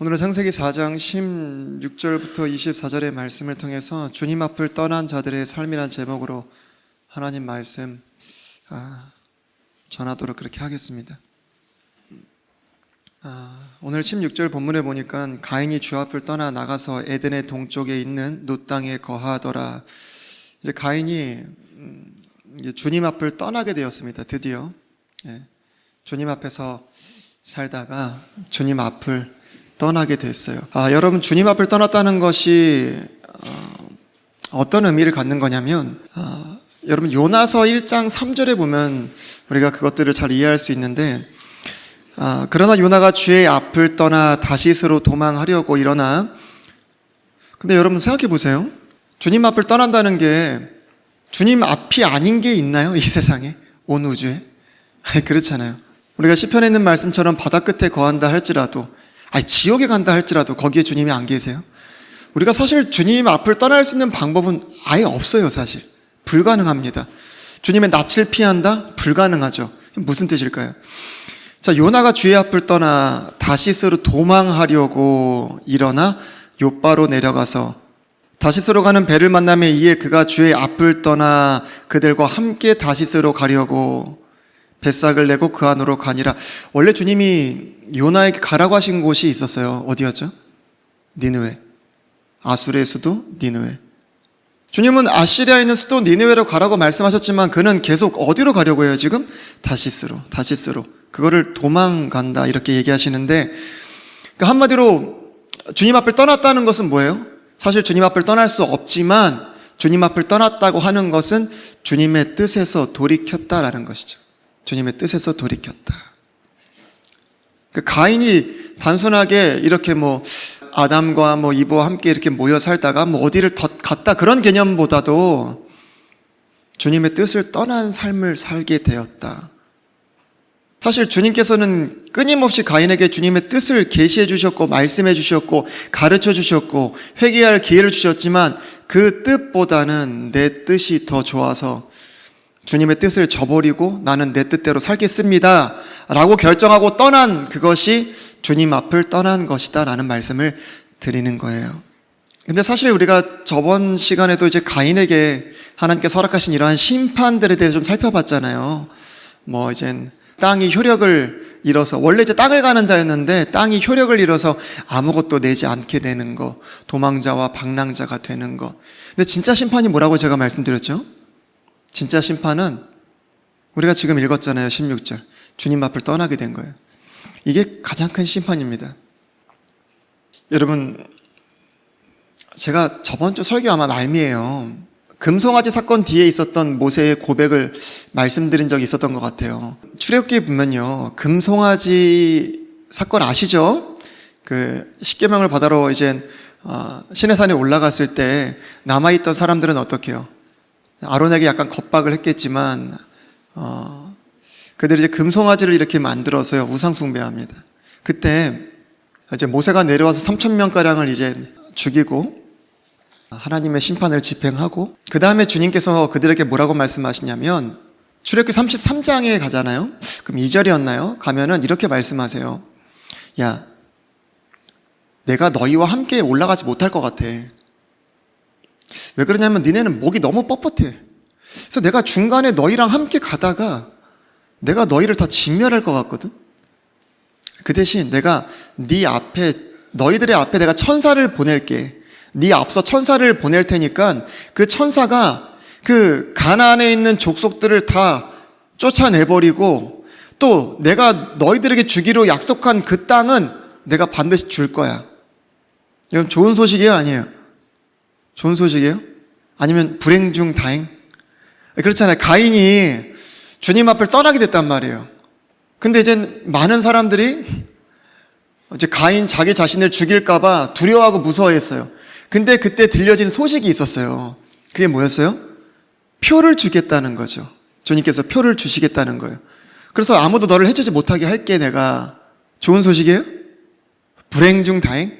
오늘은 창세기 4장 16절부터 24절의 말씀을 통해서 주님 앞을 떠난 자들의 삶이란 제목으로 하나님 말씀 전하도록 그렇게 하겠습니다. 오늘 16절 본문에 보니까 가인이 주 앞을 떠나 나가서 에덴의 동쪽에 있는 놋 땅에 거하더라. 이제 가인이 이제 주님 앞을 떠나게 되었습니다. 드디어 주님 앞에서 살다가 주님 앞을 떠나게 됐어요. 여러분, 주님 앞을 떠났다는 것이 어떤 의미를 갖는 거냐면 여러분, 요나서 1장 3절에 보면 우리가 그것들을 잘 이해할 수 있는데, 그러나 요나가 주의 앞을 떠나 다시스로 도망하려고 일어나. 근데 여러분 생각해 보세요. 주님 앞을 떠난다는 게 주님 앞이 아닌 게 있나요? 이 세상에, 온 우주에? 그렇잖아요. 우리가 시편에 있는 말씀처럼 바다 끝에 거한다 할지라도, 지옥에 간다 할지라도 거기에 주님이 안 계세요? 우리가 사실 주님 앞을 떠날 수 있는 방법은 아예 없어요. 사실 불가능합니다. 주님의 낯을 피한다? 불가능하죠. 무슨 뜻일까요? 자, 요나가 주의 앞을 떠나 다시스로 도망하려고 일어나 욥바로 내려가서 다시스로 가는 배를 만나며 이에 그가 주의 앞을 떠나 그들과 함께 다시스로 가려고 뱃삭을 내고 그 안으로 가니라. 원래 주님이 요나에게 가라고 하신 곳이 있었어요. 어디였죠? 니느웨. 아술의 수도 니느웨. 주님은 아시리아에 있는 수도 니느웨로 가라고 말씀하셨지만 그는 계속 어디로 가려고 해요? 지금 다시스로. 그거를 도망간다 이렇게 얘기하시는데, 그러니까 한마디로 주님 앞을 떠났다는 것은 뭐예요? 사실 주님 앞을 떠날 수 없지만 주님 앞을 떠났다고 하는 것은 주님의 뜻에서 돌이켰다라는 것이죠. 주님의 뜻에서 돌이켰다. 그 가인이 단순하게 이렇게 아담과 이브와 함께 이렇게 모여 살다가 어디를 갔다 그런 개념보다도 주님의 뜻을 떠난 삶을 살게 되었다. 사실 주님께서는 끊임없이 가인에게 주님의 뜻을 계시해 주셨고 말씀해 주셨고 가르쳐 주셨고 회개할 기회를 주셨지만 그 뜻보다는 내 뜻이 더 좋아서 주님의 뜻을 저버리고 나는 내 뜻대로 살겠습니다 라고 결정하고 떠난 그것이 주님 앞을 떠난 것이다 라는 말씀을 드리는 거예요. 근데 사실 우리가 저번 시간에도 이제 가인에게 하나님께서 허락하신 이러한 심판들에 대해서 좀 살펴봤잖아요. 이젠 땅이 효력을 잃어서, 원래 이제 땅을 가는 자였는데 땅이 효력을 잃어서 아무것도 내지 않게 되는 거, 도망자와 방랑자가 되는 거. 근데 진짜 심판이 뭐라고 제가 말씀드렸죠? 진짜 심판은 우리가 지금 읽었잖아요. 16절. 주님 앞을 떠나게 된 거예요. 이게 가장 큰 심판입니다. 여러분, 제가 저번 주 설교 아마 말미에요. 금송아지 사건 뒤에 있었던 모세의 고백을 말씀드린 적이 있었던 것 같아요. 출애굽기에 보면요, 금송아지 사건 아시죠? 그 십계명을 받으러 이제 시내산에 올라갔을 때 남아있던 사람들은 어떻게 해요? 아론에게 약간 겁박을 했겠지만 그들이 이제 금송아지를 이렇게 만들어서요 우상 숭배합니다. 그때 이제 모세가 내려와서 3,000명가량을 이제 죽이고 하나님의 심판을 집행하고, 그 다음에 주님께서 그들에게 뭐라고 말씀하시냐면 출애굽기 33장에 가잖아요. 그럼 2절이었나요? 가면은 이렇게 말씀하세요. 야, 내가 너희와 함께 올라가지 못할 것 같아. 왜 그러냐면 니네는 목이 너무 뻣뻣해. 그래서 내가 중간에 너희랑 함께 가다가 내가 너희를 다 진멸할 것 같거든. 그 대신 내가 너희들의 앞에 내가 천사를 보낼게. 네 앞서 천사를 보낼 테니까 그 천사가 그 가나안에 있는 족속들을 다 쫓아내버리고 또 내가 너희들에게 주기로 약속한 그 땅은 내가 반드시 줄 거야. 이건 좋은 소식이에요? 아니에요? 좋은 소식이에요? 아니면 불행 중 다행? 그렇잖아요. 가인이 주님 앞을 떠나게 됐단 말이에요. 근데 이제 많은 사람들이 이제 가인 자기 자신을 죽일까봐 두려워하고 무서워했어요. 근데 그때 들려진 소식이 있었어요. 그게 뭐였어요? 표를 주겠다는 거죠. 주님께서 표를 주시겠다는 거예요. 그래서 아무도 너를 해치지 못하게 할게 내가. 좋은 소식이에요? 불행 중 다행?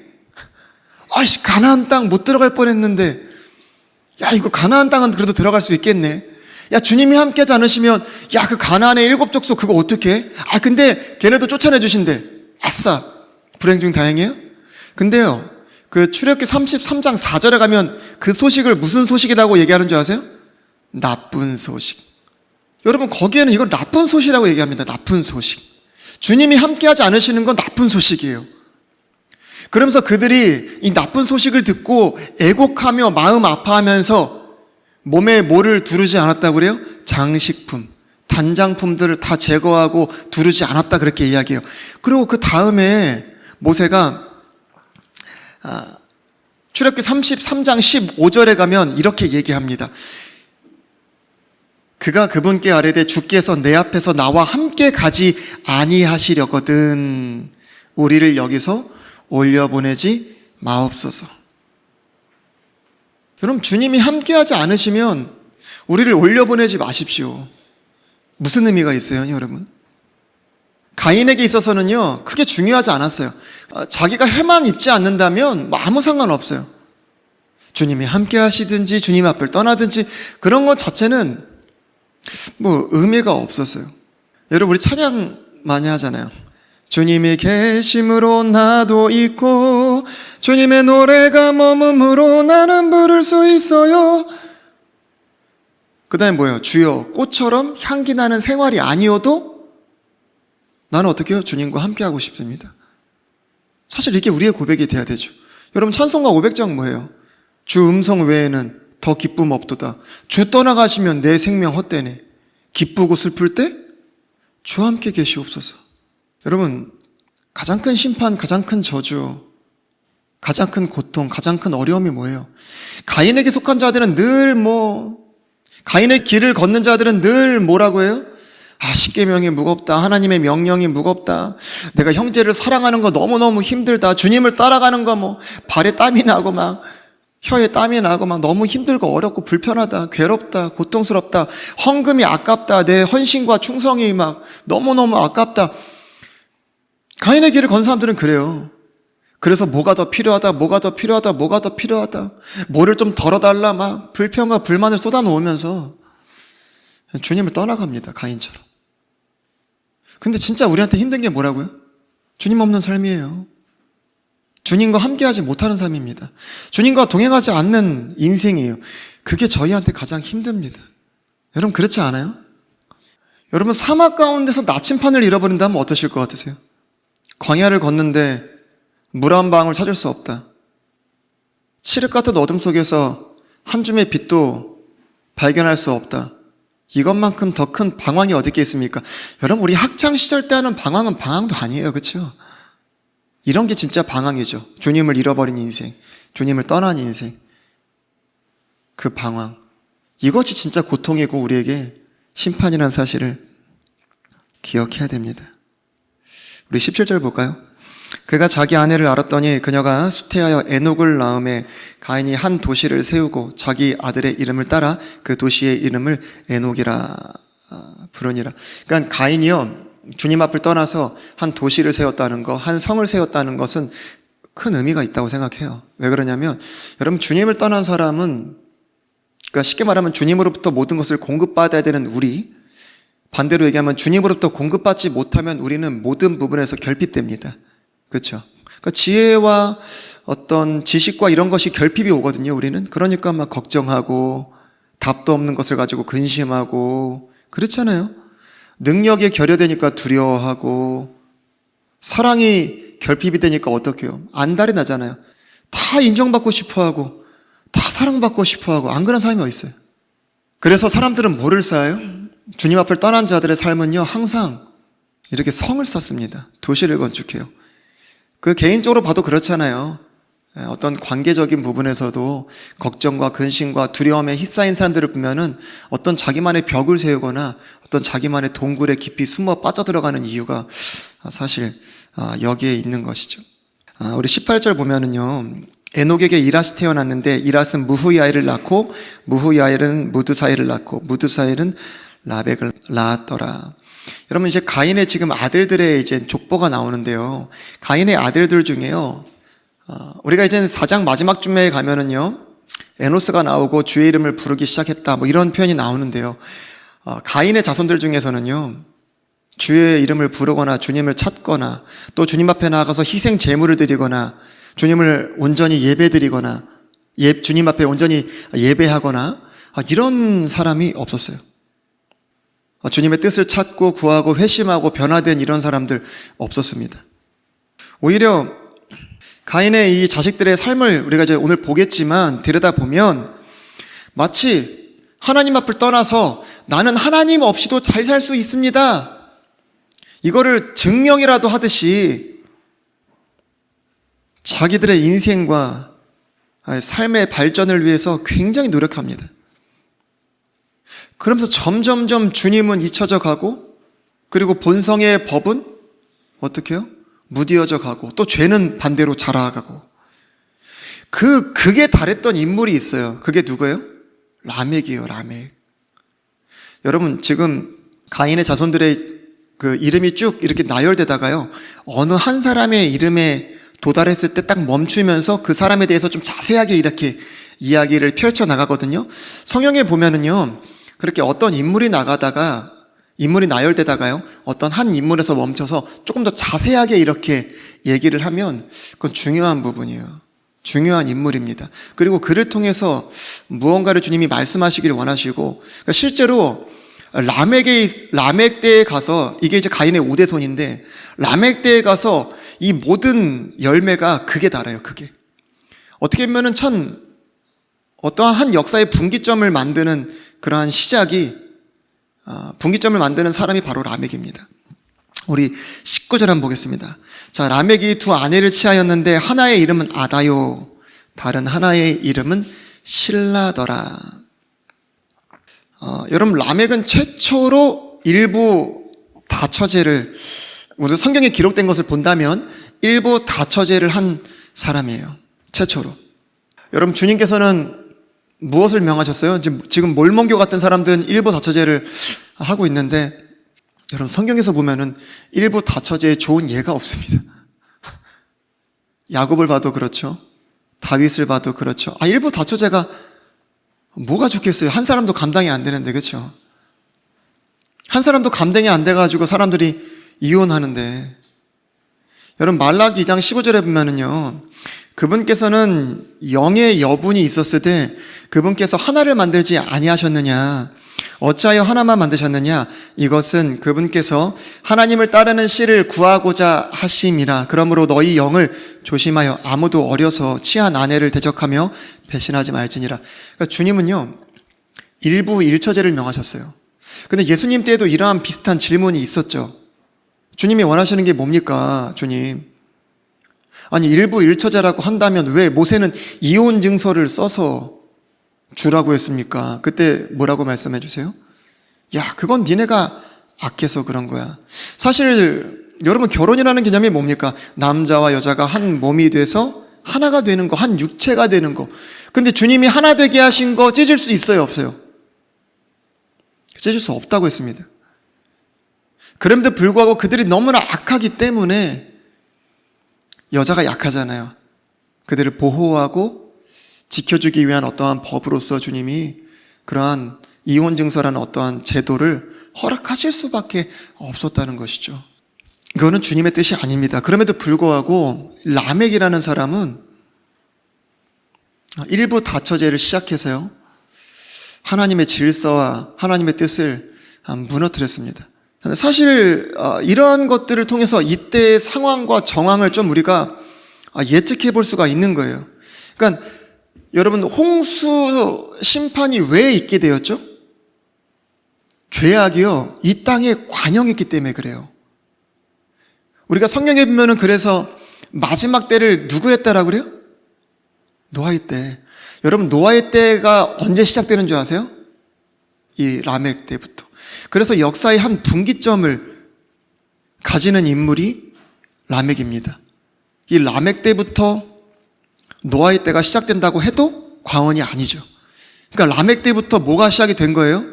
가나안 땅 못 들어갈 뻔했는데, 야, 이거 가나안 땅은 그래도 들어갈 수 있겠네. 야, 주님이 함께하지 않으시면, 야, 그 가나안의 7 족속 그거 어떻게 해? 근데 걔네도 쫓아내 주신대. 아싸, 불행 중 다행이에요? 근데요, 그 출애굽기 33장 4절에 가면 그 소식을 무슨 소식이라고 얘기하는 줄 아세요? 나쁜 소식. 여러분, 거기에는 이걸 나쁜 소식이라고 얘기합니다. 나쁜 소식. 주님이 함께하지 않으시는 건 나쁜 소식이에요. 그러면서 그들이 이 나쁜 소식을 듣고 애곡하며 마음 아파하면서 몸에 뭐를 두르지 않았다고 그래요? 장식품, 단장품들을 다 제거하고 두르지 않았다, 그렇게 이야기해요. 그리고 그 다음에 모세가 출애굽기 33장 15절에 가면 이렇게 얘기합니다. 그가 그분께 아뢰되 주께서 내 앞에서 나와 함께 가지 아니하시려거든 우리를 여기서 올려보내지 마옵소서. 여러분, 주님이 함께하지 않으시면 우리를 올려보내지 마십시오. 무슨 의미가 있어요, 여러분? 가인에게 있어서는요, 크게 중요하지 않았어요. 자기가 해만 입지 않는다면 아무 상관없어요. 주님이 함께하시든지 주님 앞을 떠나든지 그런 것 자체는 의미가 없었어요. 여러분, 우리 찬양 많이 하잖아요. 주님이 계심으로 나도 있고 주님의 노래가 머금으로 나는 부를 수 있어요. 그 다음에 뭐예요? 주여, 꽃처럼 향기 나는 생활이 아니어도 나는 어떻게 해요? 주님과 함께하고 싶습니다. 사실 이게 우리의 고백이 돼야 되죠. 여러분, 찬송가 500장 뭐예요? 주 음성 외에는 더 기쁨 없도다. 주 떠나가시면 내 생명 헛되네. 기쁘고 슬플 때 주와 함께 계시옵소서. 여러분, 가장 큰 심판, 가장 큰 저주, 가장 큰 고통, 가장 큰 어려움이 뭐예요? 가인에게 속한 자들은 늘 가인의 길을 걷는 자들은 늘 뭐라고 해요? 십계명이 무겁다. 하나님의 명령이 무겁다. 내가 형제를 사랑하는 거 너무너무 힘들다. 주님을 따라가는 거 발에 땀이 나고 혀에 땀이 나고 너무 힘들고 어렵고 불편하다. 괴롭다. 고통스럽다. 헌금이 아깝다. 내 헌신과 충성이 너무너무 아깝다. 가인의 길을 건 사람들은 그래요. 그래서 뭐가 더 필요하다, 뭐가 더 필요하다, 뭐가 더 필요하다, 뭐를 좀 덜어달라 불평과 불만을 쏟아놓으면서 주님을 떠나갑니다, 가인처럼. 근데 진짜 우리한테 힘든 게 뭐라고요? 주님 없는 삶이에요. 주님과 함께하지 못하는 삶입니다. 주님과 동행하지 않는 인생이에요. 그게 저희한테 가장 힘듭니다. 여러분, 그렇지 않아요? 여러분, 사막 가운데서 나침판을 잃어버린다면 어떠실 것 같으세요? 광야를 걷는데 물 한 방울 찾을 수 없다. 칠흑 같은 어둠 속에서 한 줌의 빛도 발견할 수 없다. 이것만큼 더 큰 방황이 어디 있겠습니까? 여러분, 우리 학창시절 때 하는 방황은 방황도 아니에요. 그렇죠? 이런 게 진짜 방황이죠. 주님을 잃어버린 인생, 주님을 떠난 인생, 그 방황, 이것이 진짜 고통이고 우리에게 심판이라는 사실을 기억해야 됩니다. 우리 17절 볼까요? 그가 자기 아내를 알았더니 그녀가 수태하여 에녹을 낳음에 가인이 한 도시를 세우고 자기 아들의 이름을 따라 그 도시의 이름을 에녹이라 부르니라. 그러니까 가인이요, 주님 앞을 떠나서 한 도시를 세웠다는 거, 한 성을 세웠다는 것은 큰 의미가 있다고 생각해요. 왜 그러냐면, 여러분, 주님을 떠난 사람은, 그러니까 쉽게 말하면 주님으로부터 모든 것을 공급받아야 되는 우리, 반대로 얘기하면 주님으로부터 공급받지 못하면 우리는 모든 부분에서 결핍됩니다. 그렇죠? 그러니까 지혜와 어떤 지식과 이런 것이 결핍이 오거든요, 우리는. 그러니까 걱정하고 답도 없는 것을 가지고 근심하고 그렇잖아요. 능력이 결여되니까 두려워하고 사랑이 결핍이 되니까 어떡해요? 안달이 나잖아요. 다 인정받고 싶어하고 다 사랑받고 싶어하고 안 그런 사람이 어디 있어요? 그래서 사람들은 뭐를 쌓아요? 주님 앞을 떠난 자들의 삶은요, 항상 이렇게 성을 쌓습니다. 도시를 건축해요. 그 개인적으로 봐도 그렇잖아요. 어떤 관계적인 부분에서도 걱정과 근심과 두려움에 휩싸인 사람들을 보면은 어떤 자기만의 벽을 세우거나 어떤 자기만의 동굴에 깊이 숨어 빠져들어가는 이유가 사실 여기에 있는 것이죠. 우리 18절 보면은요, 에녹에게 이랏이 태어났는데 이랏은 무후야엘을 낳고 무후야엘은 무드사엘을 낳고 무드사엘은 라벡을 낳았더라. 여러분, 이제 가인의 지금 아들들의 이제 족보가 나오는데요, 가인의 아들들 중에요, 우리가 이제 4장 마지막 쯤에 가면은요, 에노스가 나오고 주의 이름을 부르기 시작했다, 이런 표현이 나오는데요, 가인의 자손들 중에서는요, 주의 이름을 부르거나 주님을 찾거나 또 주님 앞에 나아가서 희생 제물을 드리거나 주님을 온전히 예배드리거나 주님 앞에 온전히 예배하거나 이런 사람이 없었어요. 주님의 뜻을 찾고 구하고 회심하고 변화된 이런 사람들 없었습니다. 오히려 가인의 이 자식들의 삶을 우리가 이제 오늘 보겠지만 들여다보면 마치 하나님 앞을 떠나서 나는 하나님 없이도 잘 살 수 있습니다, 이거를 증명이라도 하듯이 자기들의 인생과 삶의 발전을 위해서 굉장히 노력합니다. 그러면서 점점점 주님은 잊혀져 가고, 그리고 본성의 법은 어떻게 해요? 무디어져 가고, 또 죄는 반대로 자라가고. 극에 달했던 인물이 있어요. 그게 누구예요? 라멕이에요. 라멕. 여러분, 지금 가인의 자손들의 그 이름이 쭉 이렇게 나열되다가요, 어느 한 사람의 이름에 도달했을 때 딱 멈추면서 그 사람에 대해서 좀 자세하게 이렇게 이야기를 펼쳐 나가거든요. 성경에 보면은요, 그렇게 어떤 인물이 나열되다가요, 어떤 한 인물에서 멈춰서 조금 더 자세하게 이렇게 얘기를 하면 그건 중요한 부분이에요. 중요한 인물입니다. 그리고 그를 통해서 무언가를 주님이 말씀하시기를 원하시고, 그러니까 실제로 라멕 때에 가서, 이게 이제 가인의 5대손인데 라멕 때에 가서 이 모든 열매가 극에 달아요. 극에. 어떻게 보면은 참 어떠한 한 역사의 분기점을 만드는 그러한 시작이, 분기점을 만드는 사람이 바로 라멕입니다. 우리 19절 한번 보겠습니다. 자, 라멕이 두 아내를 취하였는데 하나의 이름은 아다요, 다른 하나의 이름은 실라더라. 여러분, 라멕은 최초로 일부 다처제를, 우리 성경에 기록된 것을 본다면 일부 다처제를 한 사람이에요. 최초로. 여러분, 주님께서는 무엇을 명하셨어요? 지금 몰몬교 같은 사람들은 일부 다처제를 하고 있는데, 여러분, 성경에서 보면은 일부 다처제에 좋은 예가 없습니다. 야곱을 봐도 그렇죠. 다윗을 봐도 그렇죠. 일부 다처제가 뭐가 좋겠어요? 한 사람도 감당이 안 되는데, 그렇죠? 한 사람도 감당이 안 돼가지고 사람들이 이혼하는데, 여러분, 말라기 2장 15절에 보면은요, 그분께서는 영의 여분이 있었을 때 그분께서 하나를 만들지 아니하셨느냐, 어찌하여 하나만 만드셨느냐, 이것은 그분께서 하나님을 따르는 씨를 구하고자 하심이라. 그러므로 너희 영을 조심하여 아무도 어려서 취한 아내를 대적하며 배신하지 말지니라. 그러니까 주님은요, 일부 일처제를 명하셨어요. 근데 예수님 때에도 이러한 비슷한 질문이 있었죠. 주님이 원하시는 게 뭡니까, 주님? 아니, 일부 일처제라고 한다면 왜 모세는 이혼 증서를 써서 주라고 했습니까? 그때 뭐라고 말씀해 주세요? 야, 그건 니네가 악해서 그런 거야. 사실 여러분, 결혼이라는 개념이 뭡니까? 남자와 여자가 한 몸이 돼서 하나가 되는 거, 한 육체가 되는 거. 근데 주님이 하나 되게 하신 거 찢을 수 있어요, 없어요? 찢을 수 없다고 했습니다. 그럼에도 불구하고 그들이 너무나 악하기 때문에, 여자가 약하잖아요. 그들을 보호하고 지켜주기 위한 어떠한 법으로서 주님이 그러한 이혼 증서라는 어떠한 제도를 허락하실 수밖에 없었다는 것이죠. 그거는 주님의 뜻이 아닙니다. 그럼에도 불구하고 라멕이라는 사람은 일부 다처제를 시작해서요, 하나님의 질서와 하나님의 뜻을 무너뜨렸습니다. 사실 이러한 것들을 통해서 이때의 상황과 정황을 좀 우리가 예측해 볼 수가 있는 거예요. 그러니까 여러분, 홍수 심판이 왜 있게 되었죠? 죄악이요, 이 땅에 관영했기 때문에 그래요. 우리가 성경에 보면은 그래서 마지막 때를 누구 했다라고 그래요? 노아의 때. 여러분, 노아의 때가 언제 시작되는 줄 아세요? 이 라멕 때부터. 그래서 역사의 한 분기점을 가지는 인물이 라멕입니다. 이 라멕 때부터 노아의 때가 시작된다고 해도 과언이 아니죠. 그러니까 라멕 때부터 뭐가 시작이 된 거예요?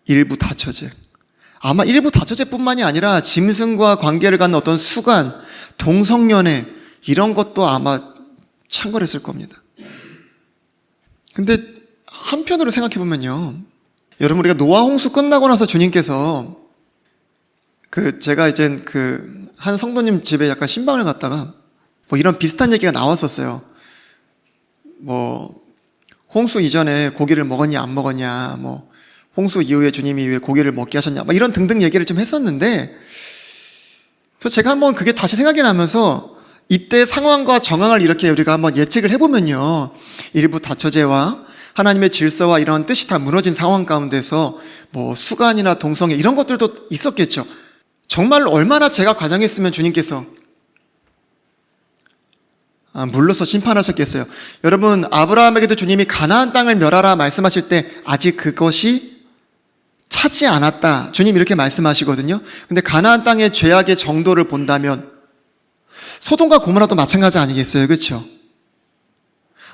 일부 다처제. 아마 일부 다처제뿐만이 아니라 짐승과 관계를 갖는 어떤 수간, 동성연애, 이런 것도 아마 창궐했을 겁니다. 근데 한편으로 생각해 보면요, 여러분, 우리가 노아 홍수 끝나고 나서 주님께서 제가 이제 한 성도님 집에 약간 신방을 갔다가 뭐 이런 비슷한 얘기가 나왔었어요. 뭐 홍수 이전에 고기를 먹었냐 안 먹었냐, 뭐 홍수 이후에 주님이 왜 고기를 먹게 하셨냐, 뭐 이런 등등 얘기를 좀 했었는데, 그래서 제가 한번 그게 다시 생각이 나면서 이때 상황과 정황을 이렇게 우리가 한번 예측을 해보면요, 일부 다처제와 하나님의 질서와 이런 뜻이 다 무너진 상황 가운데서 뭐 수간이나 동성애 이런 것들도 있었겠죠. 정말 얼마나 제가 과장했으면 주님께서 물러서 심판하셨겠어요. 여러분, 아브라함에게도 주님이 가나안 땅을 멸하라 말씀하실 때 아직 그것이 차지 않았다, 주님 이렇게 말씀하시거든요. 근데 가나안 땅의 죄악의 정도를 본다면 소돔과 고모라도 마찬가지 아니겠어요? 그렇죠?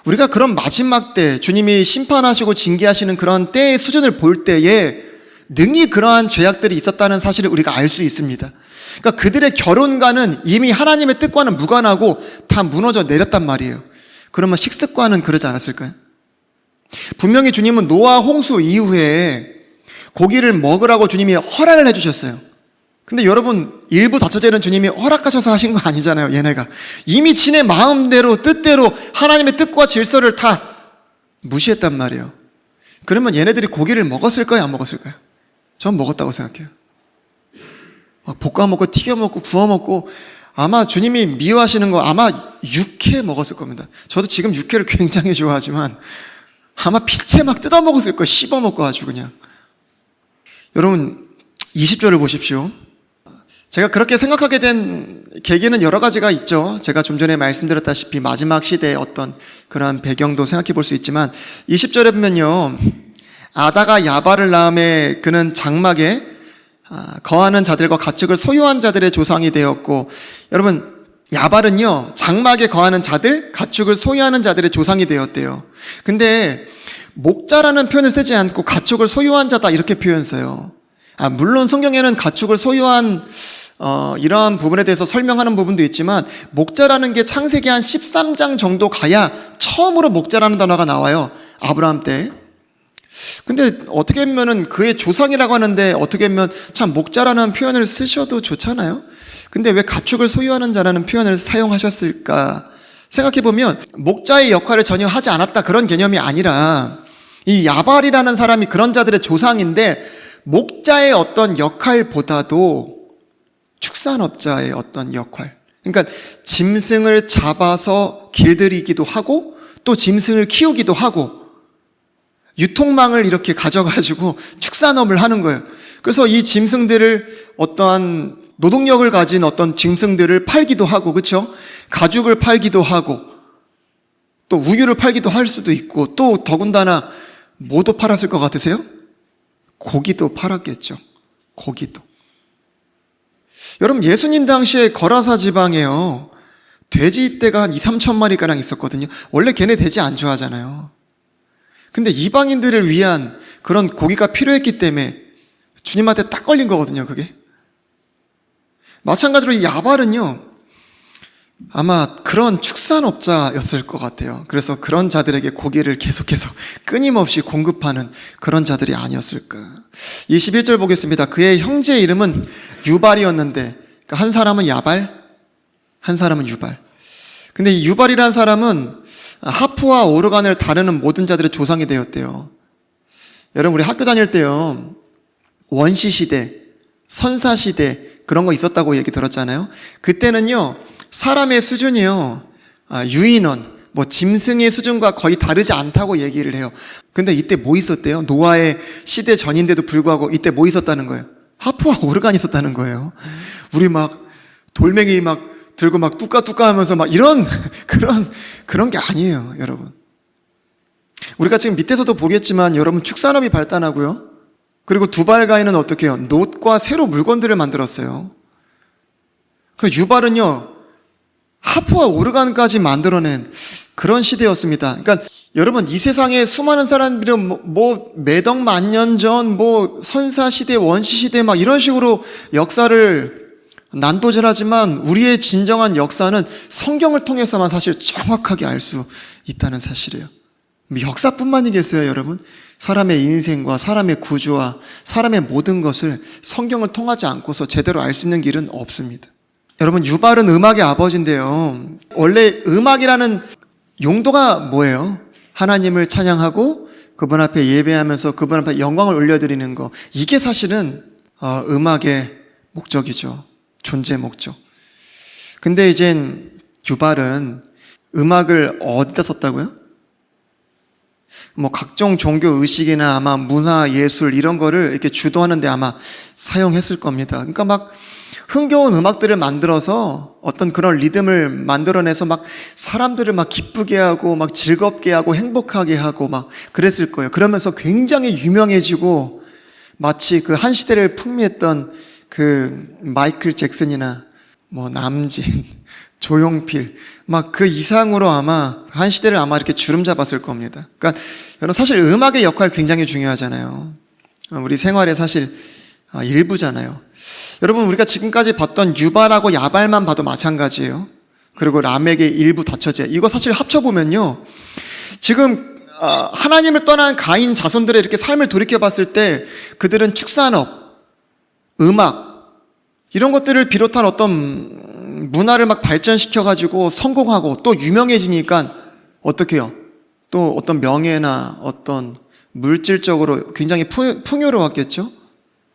우리가 그런 마지막 때 주님이 심판하시고 징계하시는 그런 때의 수준을 볼 때에 능히 그러한 죄악들이 있었다는 사실을 우리가 알 수 있습니다. 그러니까 그들의 결혼과는 이미 하나님의 뜻과는 무관하고 다 무너져 내렸단 말이에요. 그러면 식습과는 그러지 않았을까요? 분명히 주님은 노아 홍수 이후에 고기를 먹으라고 주님이 허락을 해주셨어요. 근데 여러분, 일부 다처제는 주님이 허락하셔서 하신 거 아니잖아요. 얘네가 이미 지네 마음대로 뜻대로 하나님의 뜻과 질서를 다 무시했단 말이에요. 그러면 얘네들이 고기를 먹었을까요? 안 먹었을까요? 전 먹었다고 생각해요. 볶아 먹고 튀겨 먹고 구워 먹고, 아마 주님이 미워하시는 거 아마 육회 먹었을 겁니다. 저도 지금 육회를 굉장히 좋아하지만 아마 필체 막 뜯어 먹었을 거예요. 씹어 먹고 아주 그냥. 여러분, 20절을 보십시오. 제가 그렇게 생각하게 된 계기는 여러 가지가 있죠. 제가 좀 전에 말씀드렸다시피 마지막 시대의 어떤 그런 배경도 생각해 볼 수 있지만, 20절에 보면요, 아다가 야발을 낳음에 그는 장막에 거하는 자들과 가축을 소유한 자들의 조상이 되었고, 여러분, 야발은요 장막에 거하는 자들, 가축을 소유하는 자들의 조상이 되었대요. 근데 목자라는 표현을 쓰지 않고 가축을 소유한 자다 이렇게 표현 써요. 물론 성경에는 가축을 소유한 이러한 부분에 대해서 설명하는 부분도 있지만, 목자라는 게 창세기 한 13장 정도 가야 처음으로 목자라는 단어가 나와요. 아브라함 때. 근데 어떻게 보면은 그의 조상이라고 하는데 어떻게 보면 참 목자라는 표현을 쓰셔도 좋잖아요. 근데 왜 가축을 소유하는 자라는 표현을 사용하셨을까 생각해보면, 목자의 역할을 전혀 하지 않았다 그런 개념이 아니라, 이 야발이라는 사람이 그런 자들의 조상인데 목자의 어떤 역할보다도 축산업자의 어떤 역할, 그러니까 짐승을 잡아서 길들이기도 하고 또 짐승을 키우기도 하고 유통망을 이렇게 가져가지고 축산업을 하는 거예요. 그래서 이 짐승들을, 어떠한 노동력을 가진 어떤 짐승들을 팔기도 하고, 그렇죠? 가죽을 팔기도 하고 또 우유를 팔기도 할 수도 있고, 또 더군다나 뭐도 팔았을 것 같으세요? 고기도 팔았겠죠. 고기도. 여러분, 예수님 당시에 거라사 지방에요, 돼지 떼가 한 2, 3천 마리가량 있었거든요. 원래 걔네 돼지 안 좋아하잖아요. 근데 이방인들을 위한 그런 고기가 필요했기 때문에 주님한테 딱 걸린 거거든요, 그게. 마찬가지로 이 야발은요, 아마 그런 축산업자였을 것 같아요. 그래서 그런 자들에게 고기를 계속해서 끊임없이 공급하는 그런 자들이 아니었을까. 21절 보겠습니다. 그의 형제의 이름은 유발이었는데, 그러니까 한 사람은 야발, 한 사람은 유발. 근데 이 유발이라는 사람은 하프와 오르간을 다루는 모든 자들의 조상이 되었대요. 여러분, 우리 학교 다닐 때요, 원시시대, 선사시대 그런 거 있었다고 얘기 들었잖아요. 그때는요, 사람의 수준이요, 유인원, 뭐 짐승의 수준과 거의 다르지 않다고 얘기를 해요. 근데 이때 뭐 있었대요? 노아의 시대 전인데도 불구하고 이때 뭐 있었다는 거예요? 하프와 오르간이 있었다는 거예요. 우리 막 돌멩이 막 들고 막 뚜까뚜까 하면서 막 이런 그런 게 아니에요, 여러분. 우리가 지금 밑에서도 보겠지만 여러분, 축산업이 발달하고요, 그리고 두발가인은 어떻게 해요? 놋과 쇠로 물건들을 만들었어요. 그리고 유발은요, 하프와 오르간까지 만들어낸 그런 시대였습니다. 그러니까 여러분, 이 세상에 수많은 사람들이 뭐 매덕 만년 전, 뭐 선사시대, 원시시대 막 이런 식으로 역사를 난도질하지만, 우리의 진정한 역사는 성경을 통해서만 사실 정확하게 알 수 있다는 사실이에요. 역사뿐만이겠어요, 여러분? 사람의 인생과 사람의 구조와 사람의 모든 것을 성경을 통하지 않고서 제대로 알 수 있는 길은 없습니다. 여러분, 유발은 음악의 아버지인데요. 원래 음악이라는 용도가 뭐예요? 하나님을 찬양하고 그분 앞에 예배하면서 그분 앞에 영광을 올려드리는 거. 이게 사실은 음악의 목적이죠. 존재 목적. 근데 이젠 유발은 음악을 어디다 썼다고요? 뭐 각종 종교 의식이나 아마 문화 예술 이런 거를 이렇게 주도하는데 아마 사용했을 겁니다. 그러니까 막 흥겨운 음악들을 만들어서 어떤 그런 리듬을 만들어내서 막 사람들을 막 기쁘게 하고 막 즐겁게 하고 행복하게 하고 막 그랬을 거예요. 그러면서 굉장히 유명해지고 마치 그 한 시대를 풍미했던 그 마이클 잭슨이나 뭐 남진, 조용필 막 그 이상으로 아마 한 시대를 아마 이렇게 주름 잡았을 겁니다. 그러니까 여러분, 사실 음악의 역할 굉장히 중요하잖아요. 우리 생활의 사실 일부잖아요. 여러분, 우리가 지금까지 봤던 유발하고 야발만 봐도 마찬가지예요. 그리고 라멕의 일부 다처제, 이거 사실 합쳐보면요, 지금 하나님을 떠난 가인 자손들의 이렇게 삶을 돌이켜봤을 때 그들은 축산업, 음악 이런 것들을 비롯한 어떤 문화를 막 발전시켜가지고 성공하고 또 유명해지니까 어떻게 해요? 또 어떤 명예나 어떤 물질적으로 굉장히 풍요로웠겠죠?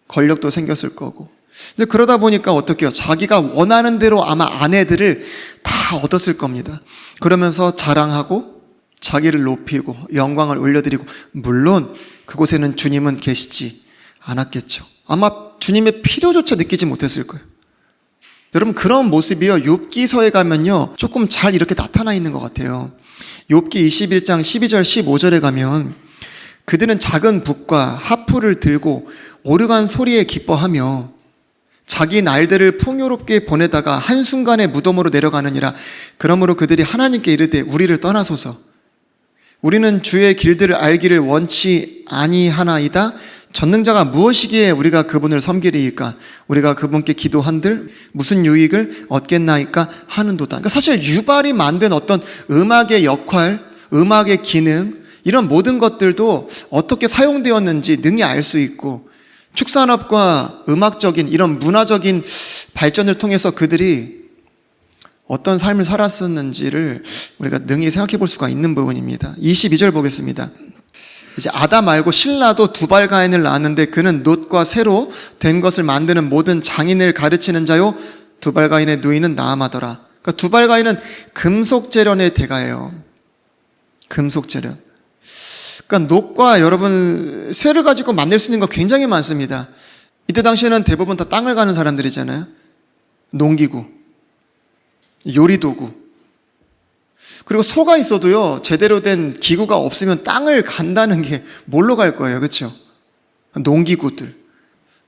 권력도 생겼을 거고. 근데 그러다 보니까 어떻게 해요? 자기가 원하는 대로 아마 아내들을 다 얻었을 겁니다. 그러면서 자랑하고 자기를 높이고 영광을 올려드리고, 물론 그곳에는 주님은 계시지 않았겠죠. 아마 주님의 필요조차 느끼지 못했을 거예요. 여러분, 그런 모습이요, 욥기서에 가면요 조금 잘 이렇게 나타나 있는 것 같아요. 욥기 21장 12절 15절에 가면 그들은 작은 북과 하프를 들고 오르간 소리에 기뻐하며 자기 날들을 풍요롭게 보내다가 한순간에 무덤으로 내려가느니라. 그러므로 그들이 하나님께 이르되 우리를 떠나소서. 우리는 주의 길들을 알기를 원치 아니하나이다. 전능자가 무엇이기에 우리가 그분을 섬기리이까? 우리가 그분께 기도한들 무슨 유익을 얻겠나이까 하는도다. 그러니까 사실 유발이 만든 어떤 음악의 역할, 음악의 기능, 이런 모든 것들도 어떻게 사용되었는지 능히 알 수 있고, 축산업과 음악적인 이런 문화적인 발전을 통해서 그들이 어떤 삶을 살았었는지를 우리가 능히 생각해 볼 수가 있는 부분입니다. 22절 보겠습니다. 이제 아다 말고 신라도 두발 가인을 낳았는데 그는 놋과 쇠로 된 것을 만드는 모든 장인을 가르치는 자요, 두발 가인의 누이는 나아마더라. 그러니까 두발 가인은 금속 재련의 대가예요. 금속 재련. 그러니까 놋과 여러분 쇠를 가지고 만들 수 있는 거 굉장히 많습니다. 이때 당시에는 대부분 다 땅을 가는 사람들이잖아요. 농기구, 요리도구. 그리고 소가 있어도요, 제대로 된 기구가 없으면 땅을 간다는 게 뭘로 갈 거예요, 그렇죠? 농기구들.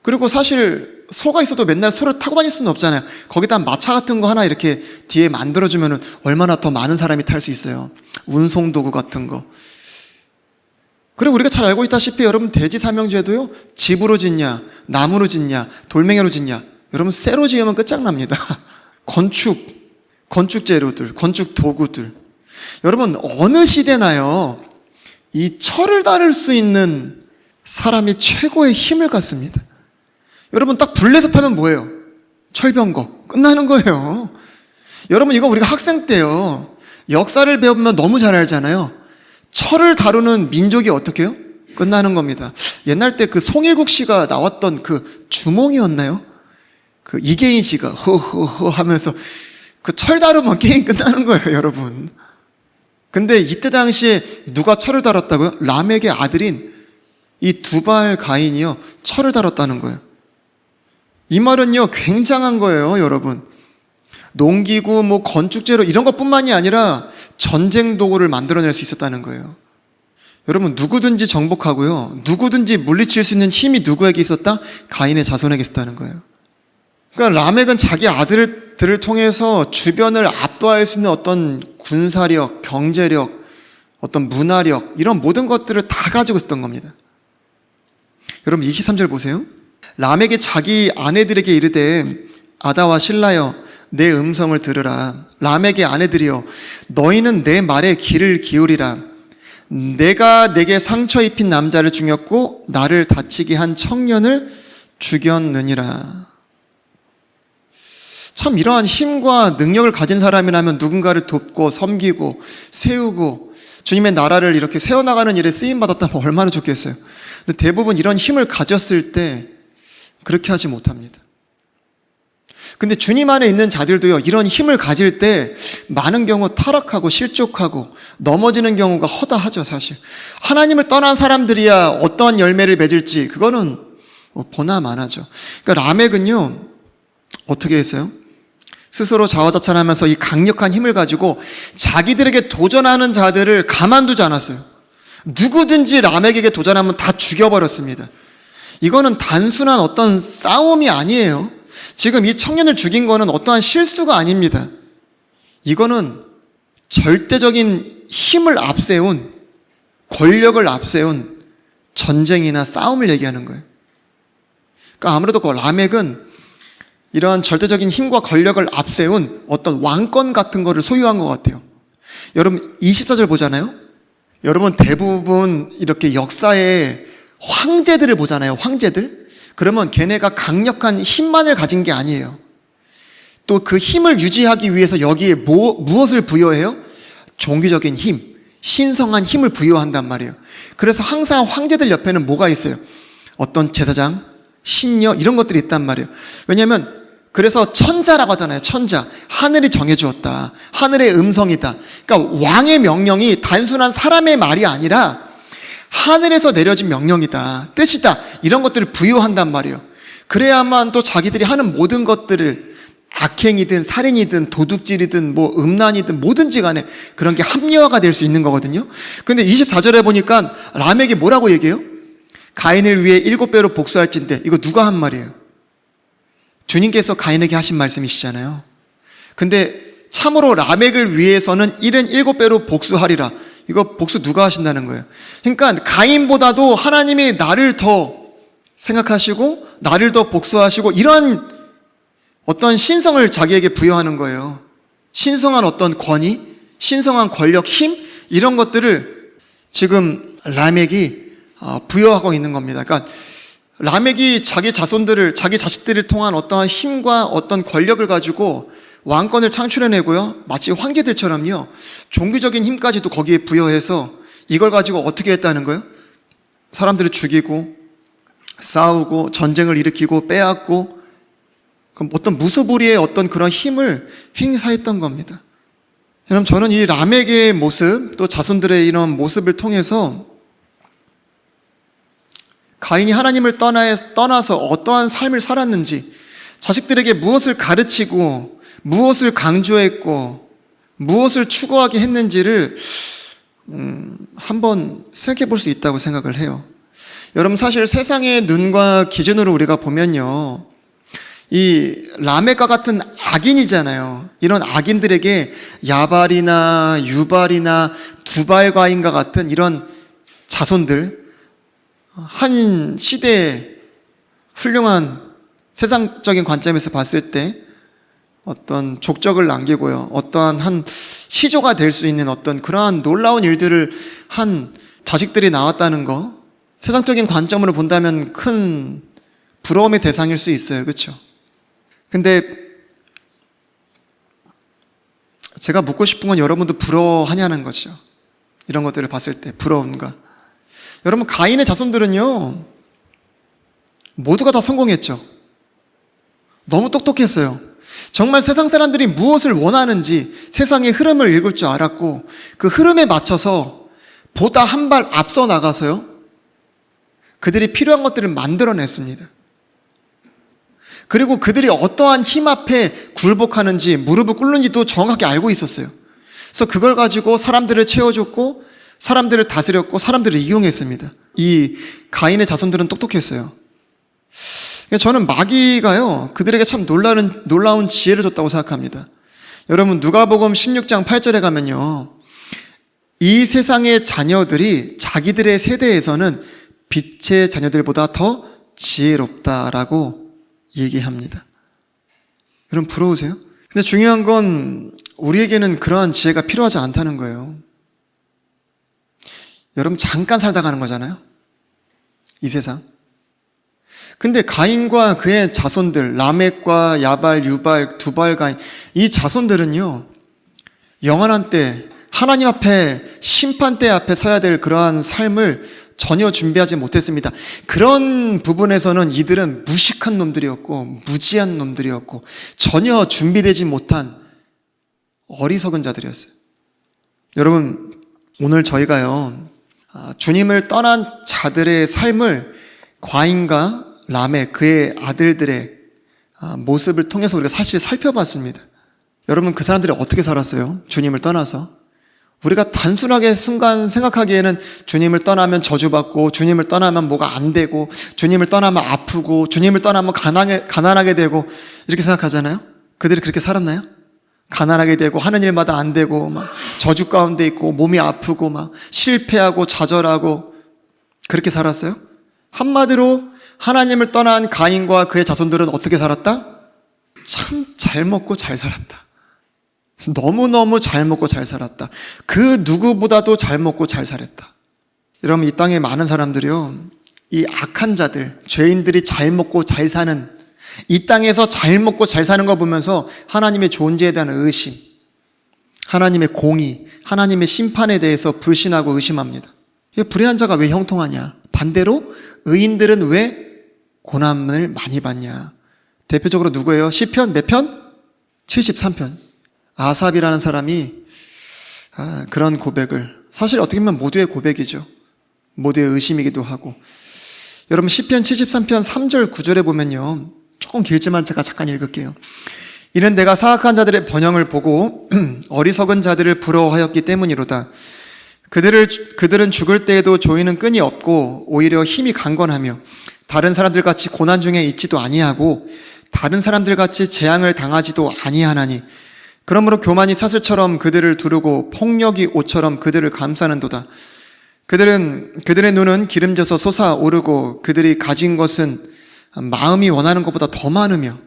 그리고 사실 소가 있어도 맨날 소를 타고 다닐 수는 없잖아요. 거기다 마차 같은 거 하나 이렇게 뒤에 만들어주면 얼마나 더 많은 사람이 탈 수 있어요. 운송도구 같은 거. 그리고 우리가 잘 알고 있다시피 여러분, 대지 사명제도요, 집으로 짓냐, 나무로 짓냐, 돌멩이로 짓냐, 여러분 쇠로 지으면 끝장납니다. 건축 재료들, 건축 도구들. 여러분, 어느 시대나요, 이 철을 다룰 수 있는 사람이 최고의 힘을 갖습니다. 여러분, 딱 불내서 타면 뭐예요? 철병거 끝나는 거예요. 여러분, 이거 우리가 학생 때요, 역사를 배우면 너무 잘 알잖아요. 철을 다루는 민족이 어떻게 해요? 끝나는 겁니다. 옛날 때 그 송일국 씨가 나왔던 그 주몽이었나요? 그 이계인 씨가 허허허 하면서 그 철 다루면 게임 끝나는 거예요, 여러분. 근데 이때 당시에 누가 철을 다뤘다고요? 라멕의 아들인 이 두발 가인이요, 철을 다뤘다는 거예요. 이 말은요, 굉장한 거예요, 여러분. 농기구, 뭐 건축재료 이런 것뿐만이 아니라 전쟁 도구를 만들어낼 수 있었다는 거예요. 여러분, 누구든지 정복하고요, 누구든지 물리칠 수 있는 힘이 누구에게 있었다? 가인의 자손에게 있었다는 거예요. 그러니까 라멕은 자기 아들들을 통해서 주변을 압도할 수 있는 어떤 군사력, 경제력, 어떤 문화력, 이런 모든 것들을 다 가지고 있었던 겁니다. 여러분, 23절 보세요. 라멕이 자기 아내들에게 이르되 아다와 실라여 내 음성을 들으라. 라멕의 아내들이여, 너희는 내 말에 귀를 기울이라. 내가 내게 상처 입힌 남자를 죽였고 나를 다치게 한 청년을 죽였느니라. 참 이러한 힘과 능력을 가진 사람이라면 누군가를 돕고 섬기고 세우고 주님의 나라를 이렇게 세워나가는 일에 쓰임받았다면 얼마나 좋겠어요. 근데 대부분 이런 힘을 가졌을 때 그렇게 하지 못합니다. 근데 주님 안에 있는 자들도요, 이런 힘을 가질 때 많은 경우 타락하고 실족하고 넘어지는 경우가 허다하죠, 사실. 하나님을 떠난 사람들이야 어떠한 열매를 맺을지 그거는 보나마나죠. 그러니까 라멕은요, 어떻게 했어요? 스스로 자화자찬하면서 이 강력한 힘을 가지고 자기들에게 도전하는 자들을 가만두지 않았어요. 누구든지 라멕에게 도전하면 다 죽여버렸습니다. 이거는 단순한 어떤 싸움이 아니에요. 지금 이 청년을 죽인 거는 어떠한 실수가 아닙니다. 이거는 절대적인 힘을 앞세운, 권력을 앞세운 전쟁이나 싸움을 얘기하는 거예요. 그러니까 아무래도 그 라멕은 이러한 절대적인 힘과 권력을 앞세운 어떤 왕권 같은 거를 소유한 것 같아요. 여러분 24절 보잖아요. 여러분 대부분 이렇게 역사에 황제들을 보잖아요. 황제들. 그러면 걔네가 강력한 힘만을 가진 게 아니에요. 또 그 힘을 유지하기 위해서 여기에 무엇을 부여해요? 종교적인 힘, 신성한 힘을 부여한단 말이에요. 그래서 항상 황제들 옆에는 뭐가 있어요? 어떤 제사장, 신녀 이런 것들이 있단 말이에요. 왜냐하면 그래서 천자라고 하잖아요. 천자. 하늘이 정해주었다. 하늘의 음성이다. 그러니까 왕의 명령이 단순한 사람의 말이 아니라 하늘에서 내려진 명령이다. 뜻이다. 이런 것들을 부여한단 말이에요. 그래야만 또 자기들이 하는 모든 것들을 악행이든 살인이든 도둑질이든 뭐 음란이든 뭐든지 간에 그런 게 합리화가 될 수 있는 거거든요. 근데 24절에 보니까 라멕이 뭐라고 얘기해요? 가인을 위해 7배로 복수할진대. 이거 누가 한 말이에요? 주님께서 가인에게 하신 말씀이시잖아요. 근데 참으로 라멕을 위해서는 77배로 복수하리라. 이거 복수 누가 하신다는 거예요? 그러니까 가인보다도 하나님이 나를 더 생각하시고 나를 더 복수하시고 이런 어떤 신성을 자기에게 부여하는 거예요. 신성한 어떤 권위, 신성한 권력, 힘 이런 것들을 지금 라멕이 부여하고 있는 겁니다. 그러니까 라멕이 자기 자손들을, 자기 자식들을 통한 어떠한 힘과 어떤 권력을 가지고 왕권을 창출해내고요. 마치 황제들처럼요. 종교적인 힘까지도 거기에 부여해서 이걸 가지고 어떻게 했다는 거예요? 사람들을 죽이고 싸우고 전쟁을 일으키고 빼앗고 어떤 무소불위의 어떤 그런 힘을 행사했던 겁니다. 여러분 저는 이 라멕의 모습 또 자손들의 이런 모습을 통해서 가인이 하나님을 떠나서 어떠한 삶을 살았는지 자식들에게 무엇을 가르치고 무엇을 강조했고 무엇을 추구하게 했는지를 한번 생각해 볼 수 있다고 생각을 해요. 여러분 사실 세상의 눈과 기준으로 우리가 보면요. 이 라멕과 같은 악인이잖아요. 이런 악인들에게 야발이나 유발이나 두발과인과 같은 이런 자손들 한 시대의 훌륭한 세상적인 관점에서 봤을 때 어떤 족적을 남기고요. 어떠한 한 시조가 될 수 있는 어떤 그러한 놀라운 일들을 한 자식들이 나왔다는 거 세상적인 관점으로 본다면 큰 부러움의 대상일 수 있어요. 그렇죠? 근데 제가 묻고 싶은 건 여러분도 부러워하냐는 거죠. 이런 것들을 봤을 때 부러운가? 여러분 가인의 자손들은요 모두가 다 성공했죠. 너무 똑똑했어요. 정말 세상 사람들이 무엇을 원하는지 세상의 흐름을 읽을 줄 알았고 그 흐름에 맞춰서 보다 한 발 앞서 나가서요 그들이 필요한 것들을 만들어냈습니다. 그리고 그들이 어떠한 힘 앞에 굴복하는지 무릎을 꿇는지도 정확하게 알고 있었어요. 그래서 그걸 가지고 사람들을 채워줬고 사람들을 다스렸고 사람들을 이용했습니다. 이 가인의 자손들은 똑똑했어요. 저는 마귀가요 그들에게 참 놀라운 지혜를 줬다고 생각합니다. 여러분 누가복음 16장 8절에 가면요 이 세상의 자녀들이 자기들의 세대에서는 빛의 자녀들보다 더 지혜롭다라고 얘기합니다. 여러분 부러우세요? 근데 중요한 건 우리에게는 그러한 지혜가 필요하지 않다는 거예요. 여러분 잠깐 살다 가는 거잖아요. 이 세상. 근데 가인과 그의 자손들, 라멕과 야발, 유발, 두발, 가인, 이 자손들은요, 영원한 때, 하나님 앞에, 심판대 앞에 서야 될 그러한 삶을 전혀 준비하지 못했습니다. 그런 부분에서는 이들은 무식한 놈들이었고, 무지한 놈들이었고, 전혀 준비되지 못한 어리석은 자들이었어요. 여러분, 오늘 저희가요, 주님을 떠난 자들의 삶을 가인과 라멕, 그의 아들들의 모습을 통해서 우리가 사실 살펴봤습니다. 여러분, 그 사람들이 어떻게 살았어요? 주님을 떠나서. 우리가 단순하게 순간 생각하기에는 주님을 떠나면 저주받고, 주님을 떠나면 뭐가 안 되고, 주님을 떠나면 아프고, 주님을 떠나면 가난하게 되고, 이렇게 생각하잖아요? 그들이 그렇게 살았나요? 가난하게 되고, 하는 일마다 안 되고, 막 저주 가운데 있고, 몸이 아프고, 막 실패하고, 좌절하고, 그렇게 살았어요? 한마디로 하나님을 떠난 가인과 그의 자손들은 어떻게 살았다? 참 잘 먹고 잘 살았다. 너무너무 잘 먹고 잘 살았다. 그 누구보다도 잘 먹고 잘 살았다. 여러분, 이 땅에 많은 사람들이요, 이 악한 자들, 죄인들이 잘 먹고 잘 사는, 이 땅에서 잘 먹고 잘 사는 거 보면서 하나님의 존재에 대한 의심, 하나님의 공의, 하나님의 심판에 대해서 불신하고 의심합니다. 불의한 자가 왜 형통하냐? 반대로 의인들은 왜 고난을 많이 받냐? 대표적으로 누구예요? 시편 몇 편? 73편. 아삽이라는 사람이 그런 고백을, 사실 어떻게 보면 모두의 고백이죠. 모두의 의심이기도 하고. 여러분, 시편 73편 3절 9절에 보면요, 조금 길지만 제가 잠깐 읽을게요. 이는 내가 사악한 자들의 번영을 보고 어리석은 자들을 부러워하였기 때문이로다. 그들은 죽을 때에도 조이는 끈이 없고 오히려 힘이 강건하며 다른 사람들같이 고난 중에 있지도 아니하고 다른 사람들같이 재앙을 당하지도 아니하나니 그러므로 교만이 사슬처럼 그들을 두르고 폭력이 옷처럼 그들을 감싸는도다. 그들의 눈은 기름져서 솟아오르고 그들이 가진 것은 마음이 원하는 것보다 더 많으며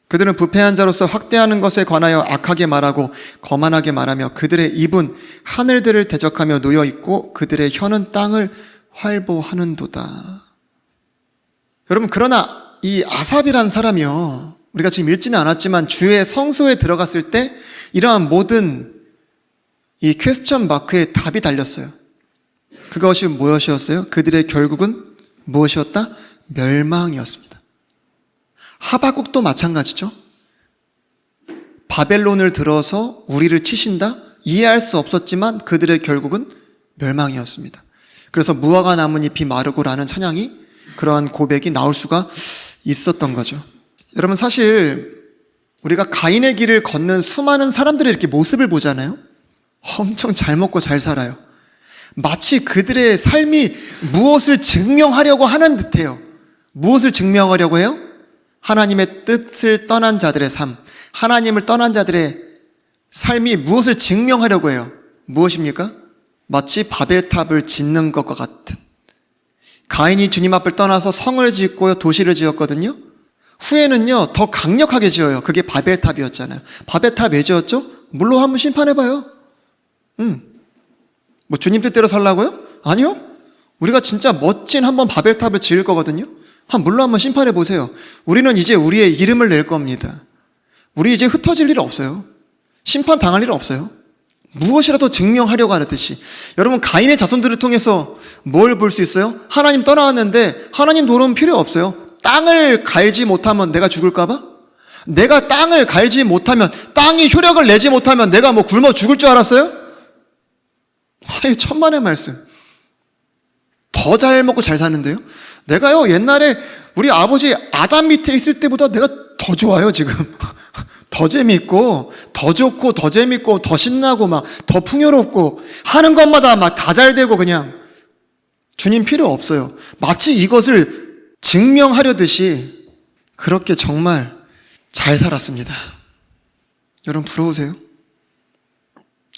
그들은 부패한 자로서 확대하는 것에 관하여 악하게 말하고 거만하게 말하며 그들의 입은 하늘들을 대적하며 놓여있고 그들의 혀는 땅을 활보하는도다. 여러분, 그러나 이 아삽이라는 사람이요, 우리가 지금 읽지는 않았지만 주의 성소에 들어갔을 때 이러한 모든 이 퀘스천 마크에 답이 달렸어요. 그것이 무엇이었어요? 그들의 결국은 무엇이었다? 멸망이었습니다. 하박국도 마찬가지죠. 바벨론을 들어서 우리를 치신다? 이해할 수 없었지만 그들의 결국은 멸망이었습니다. 그래서 무화과 나뭇잎이 마르고라는 찬양이, 그러한 고백이 나올 수가 있었던 거죠. 여러분, 사실 우리가 가인의 길을 걷는 수많은 사람들의 이렇게 모습을 보잖아요. 엄청 잘 먹고 잘 살아요. 마치 그들의 삶이 무엇을 증명하려고 하는 듯해요. 무엇을 증명하려고 해요? 하나님의 뜻을 떠난 자들의 삶, 하나님을 떠난 자들의 삶이 무엇을 증명하려고 해요? 무엇입니까? 마치 바벨탑을 짓는 것과 같은. 가인이 주님 앞을 떠나서 성을 짓고 도시를 지었거든요. 후에는요, 더 강력하게 지어요. 그게 바벨탑이었잖아요. 바벨탑 왜 지었죠? 물로 한번 심판해봐요. 뭐 주님 뜻대로 살라고요? 아니요. 우리가 진짜 멋진 한번 바벨탑을 지을 거거든요. 물로 한번 심판해 보세요. 우리는 이제 우리의 이름을 낼 겁니다. 우리 이제 흩어질 일 없어요. 심판 당할 일 없어요. 무엇이라도 증명하려고 하는 듯이. 여러분, 가인의 자손들을 통해서 뭘 볼 수 있어요? 하나님 떠나왔는데 하나님 도움 필요 없어요. 땅을 갈지 못하면 내가 죽을까 봐? 내가 땅을 갈지 못하면, 땅이 효력을 내지 못하면 내가 뭐 굶어 죽을 줄 알았어요? 아유, 천만의 말씀. 더 잘 먹고 잘 사는데요? 내가요, 옛날에 우리 아버지 아담 밑에 있을 때보다 내가 더 좋아요, 지금. 더 재밌고, 더 좋고, 더 재밌고, 더 신나고, 막, 더 풍요롭고, 하는 것마다 막 다 잘 되고, 그냥. 주님 필요 없어요. 마치 이것을 증명하려듯이 그렇게 정말 잘 살았습니다. 여러분, 부러우세요?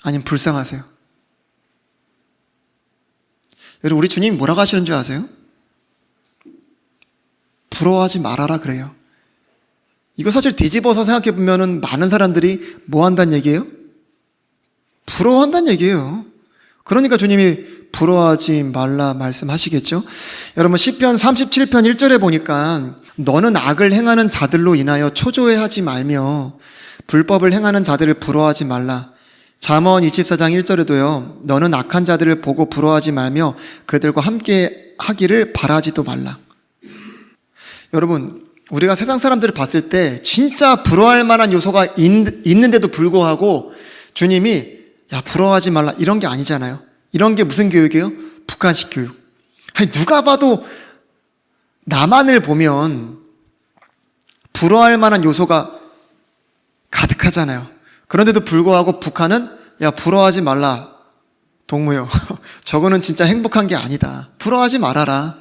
아니면 불쌍하세요? 여러분, 우리 주님이 뭐라고 하시는 줄 아세요? 부러워하지 말아라 그래요. 이거 사실 뒤집어서 생각해 보면은 많은 사람들이 뭐 한다는 얘기예요? 부러워한다는 얘기예요. 그러니까 주님이 부러워하지 말라 말씀하시겠죠? 여러분 시편 37편 1절에 보니까 너는 악을 행하는 자들로 인하여 초조해하지 말며 불법을 행하는 자들을 부러워하지 말라. 잠언 24장 1절에도요. 너는 악한 자들을 보고 부러워하지 말며 그들과 함께 하기를 바라지도 말라. 여러분 우리가 세상 사람들을 봤을 때 진짜 부러워할 만한 요소가 있는데도 불구하고 주님이 야 부러워하지 말라 이런 게 아니잖아요. 이런 게 무슨 교육이에요? 북한식 교육. 아니 누가 봐도 남한을 보면 부러워할 만한 요소가 가득하잖아요. 그런데도 불구하고 북한은 야 부러워하지 말라 동무요. 저거는 진짜 행복한 게 아니다. 부러워하지 말아라.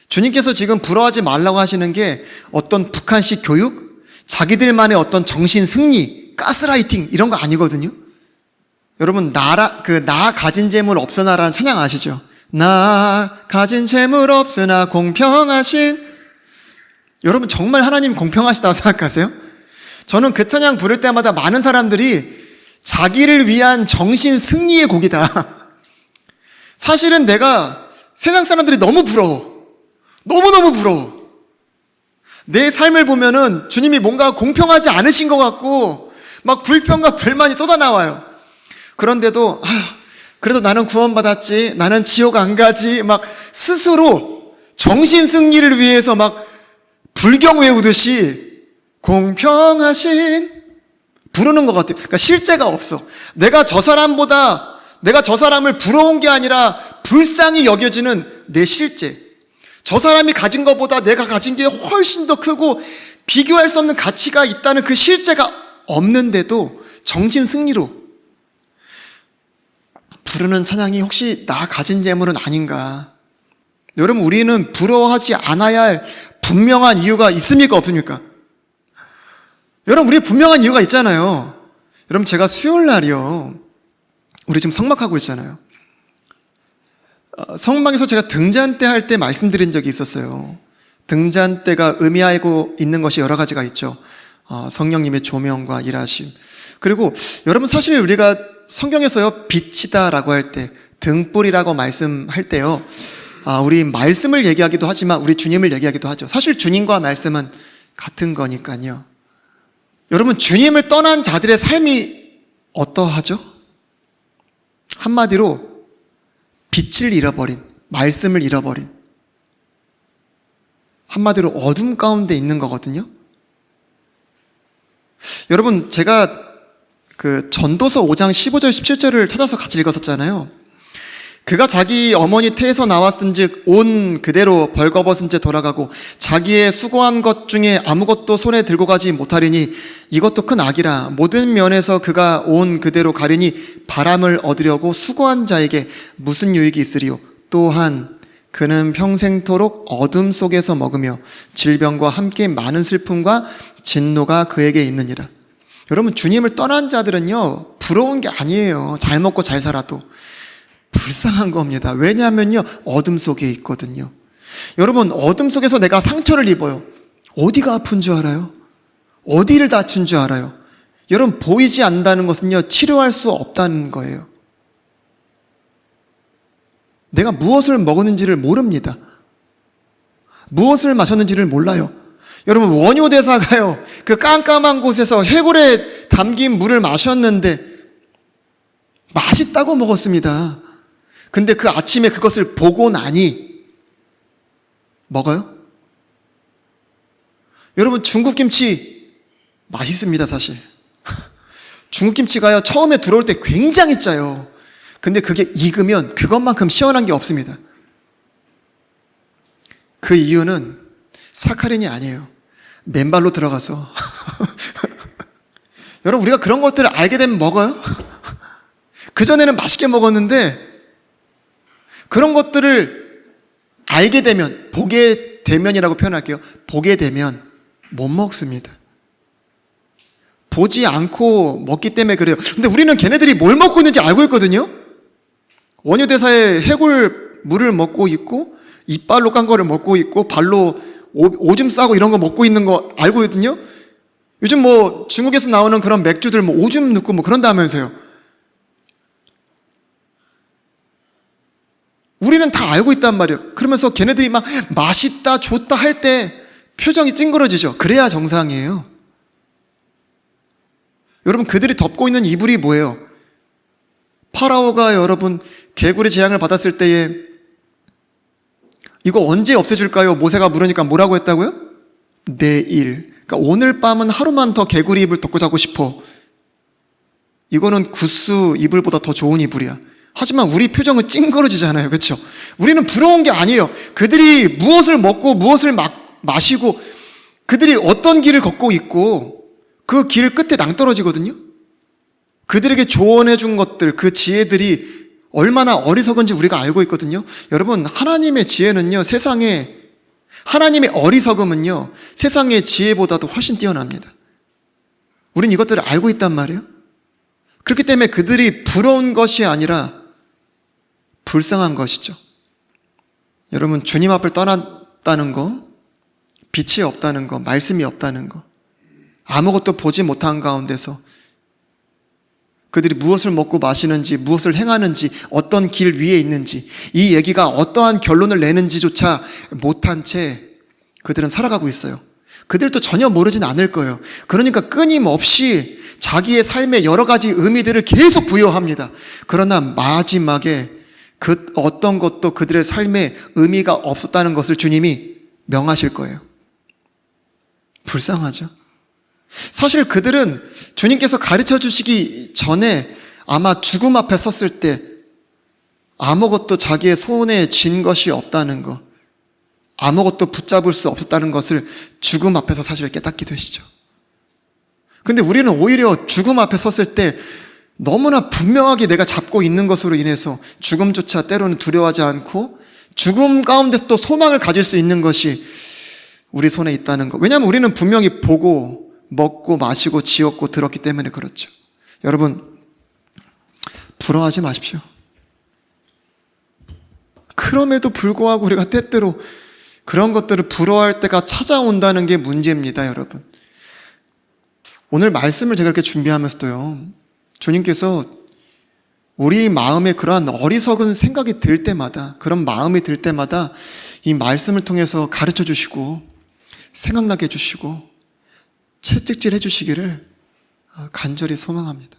주님께서 지금 부러워하지 말라고 하시는 게 어떤 북한식 교육, 자기들만의 어떤 정신 승리, 가스라이팅 이런 거 아니거든요. 여러분 나 가진 재물 없으나라는 찬양 아시죠? 나 가진 재물 없으나 공평하신. 여러분 정말 하나님 공평하시다고 생각하세요? 저는 그 찬양 부를 때마다 많은 사람들이 자기를 위한 정신 승리의 곡이다. 사실은 내가 세상 사람들이 너무 부러워. 너무너무 부러워. 내 삶을 보면은 주님이 뭔가 공평하지 않으신 것 같고 막 불평과 불만이 쏟아나와요. 그런데도 그래도 나는 구원받았지, 나는 지옥 안 가지, 막 스스로 정신 승리를 위해서 막 불경 외우듯이 공평하신 부르는 것 같아요. 그러니까 실제가 없어. 내가 저 사람을 부러운 게 아니라 불쌍히 여겨지는 내 실제. 저 사람이 가진 것보다 내가 가진 게 훨씬 더 크고 비교할 수 없는 가치가 있다는 그 실제가 없는데도 정신 승리로 부르는 찬양이 혹시 나 가진 재물은 아닌가? 여러분 우리는 부러워하지 않아야 할 분명한 이유가 있습니까 없습니까? 여러분 우리 분명한 이유가 있잖아요. 여러분 제가 수요일 날이요. 우리 지금 성막하고 있잖아요. 성막에서 제가 등잔대 할 때 말씀드린 적이 있었어요. 등잔대가 의미하고 있는 것이 여러 가지가 있죠. 성령님의 조명과 일하심. 그리고 여러분 사실 우리가 성경에서요 빛이다라고 할 때 등불이라고 말씀할 때요 우리 말씀을 얘기하기도 하지만 우리 주님을 얘기하기도 하죠. 사실 주님과 말씀은 같은 거니까요. 여러분 주님을 떠난 자들의 삶이 어떠하죠? 한마디로 빛을 잃어버린, 말씀을 잃어버린, 한마디로 어둠 가운데 있는 거거든요. 여러분 제가 그 전도서 5장 15절 17절을 찾아서 같이 읽었었잖아요. 그가 자기 어머니 태에서 나왔은즉 온 그대로 벌거벗은 채 돌아가고 자기의 수고한 것 중에 아무것도 손에 들고 가지 못하리니 이것도 큰 악이라. 모든 면에서 그가 온 그대로 가리니 바람을 얻으려고 수고한 자에게 무슨 유익이 있으리요. 또한 그는 평생토록 어둠 속에서 먹으며 질병과 함께 많은 슬픔과 진노가 그에게 있느니라. 여러분 주님을 떠난 자들은요 부러운 게 아니에요. 잘 먹고 잘 살아도 불쌍한 겁니다. 왜냐하면요 어둠 속에 있거든요. 여러분 어둠 속에서 내가 상처를 입어요. 어디가 아픈 줄 알아요? 어디를 다친 줄 알아요? 여러분 보이지 않는다는 것은요 치료할 수 없다는 거예요. 내가 무엇을 먹었는지를 모릅니다. 무엇을 마셨는지를 몰라요. 여러분 원효대사가요 그 깜깜한 곳에서 해골에 담긴 물을 마셨는데 맛있다고 먹었습니다. 근데 그 아침에 그것을 보고 나니 먹어요? 여러분 중국김치 맛있습니다 사실. 중국김치가요 처음에 들어올 때 굉장히 짜요. 근데 그게 익으면 그것만큼 시원한 게 없습니다. 그 이유는 사카린이 아니에요. 맨발로 들어가서 여러분 우리가 그런 것들을 알게 되면 먹어요? 그전에는 맛있게 먹었는데 그런 것들을 알게 되면, 보게 되면이라고 표현할게요. 보게 되면 못 먹습니다. 보지 않고 먹기 때문에 그래요. 근데 우리는 걔네들이 뭘 먹고 있는지 알고 있거든요. 원효대사의 해골 물을 먹고 있고 이빨로 깐 거를 먹고 있고 발로 오줌 싸고 이런 거 먹고 있는 거 알고 있거든요. 요즘 뭐 중국에서 나오는 그런 맥주들 뭐 오줌 넣고 뭐 그런다면서요. 우리는 다 알고 있단 말이에요. 그러면서 걔네들이 막 맛있다 좋다 할 때 표정이 찡그러지죠. 그래야 정상이에요. 여러분, 그들이 덮고 있는 이불이 뭐예요? 파라오가 여러분 개구리 재앙을 받았을 때에 이거 언제 없애줄까요? 모세가 물으니까 뭐라고 했다고요? 내일. 그러니까 오늘 밤은 하루만 더 개구리 이불 덮고 자고 싶어. 이거는 구스 이불보다 더 좋은 이불이야. 하지만 우리 표정은 찡그러지잖아요. 그렇죠? 우리는 부러운 게 아니에요. 그들이 무엇을 먹고 무엇을 마시고 그들이 어떤 길을 걷고 있고 그 길 끝에 낭떠러지거든요. 그들에게 조언해 준 것들, 그 지혜들이 얼마나 어리석은지 우리가 알고 있거든요. 여러분, 하나님의 지혜는요, 하나님의 어리석음은요, 세상의 지혜보다도 훨씬 뛰어납니다. 우린 이것들을 알고 있단 말이에요. 그렇기 때문에 그들이 부러운 것이 아니라 불쌍한 것이죠. 여러분, 주님 앞을 떠났다는 거, 빛이 없다는 거, 말씀이 없다는 거, 아무것도 보지 못한 가운데서 그들이 무엇을 먹고 마시는지, 무엇을 행하는지, 어떤 길 위에 있는지, 이 얘기가 어떠한 결론을 내는지조차 못한 채 그들은 살아가고 있어요. 그들도 전혀 모르진 않을 거예요. 그러니까 끊임없이 자기의 삶에 여러 가지 의미들을 계속 부여합니다. 그러나 마지막에 그 어떤 것도 그들의 삶에 의미가 없었다는 것을 주님이 명하실 거예요. 불쌍하죠? 사실 그들은 주님께서 가르쳐 주시기 전에 아마 죽음 앞에 섰을 때 아무것도 자기의 손에 쥔 것이 없다는 것, 아무것도 붙잡을 수 없었다는 것을 죽음 앞에서 사실 깨닫게 되시죠. 근데 우리는 오히려 죽음 앞에 섰을 때 너무나 분명하게 내가 잡고 있는 것으로 인해서 죽음조차 때로는 두려워하지 않고 죽음 가운데서 또 소망을 가질 수 있는 것이 우리 손에 있다는 것. 왜냐하면 우리는 분명히 보고 먹고 마시고 지었고 들었기 때문에 그렇죠. 여러분, 부러워하지 마십시오. 그럼에도 불구하고 우리가 때때로 그런 것들을 부러워할 때가 찾아온다는 게 문제입니다, 여러분. 오늘 말씀을 제가 이렇게 준비하면서도요, 주님께서 우리 마음에 그러한 어리석은 생각이 들 때마다, 그런 마음이 들 때마다 이 말씀을 통해서 가르쳐 주시고 생각나게 해주시고 채찍질 해주시기를 간절히 소망합니다.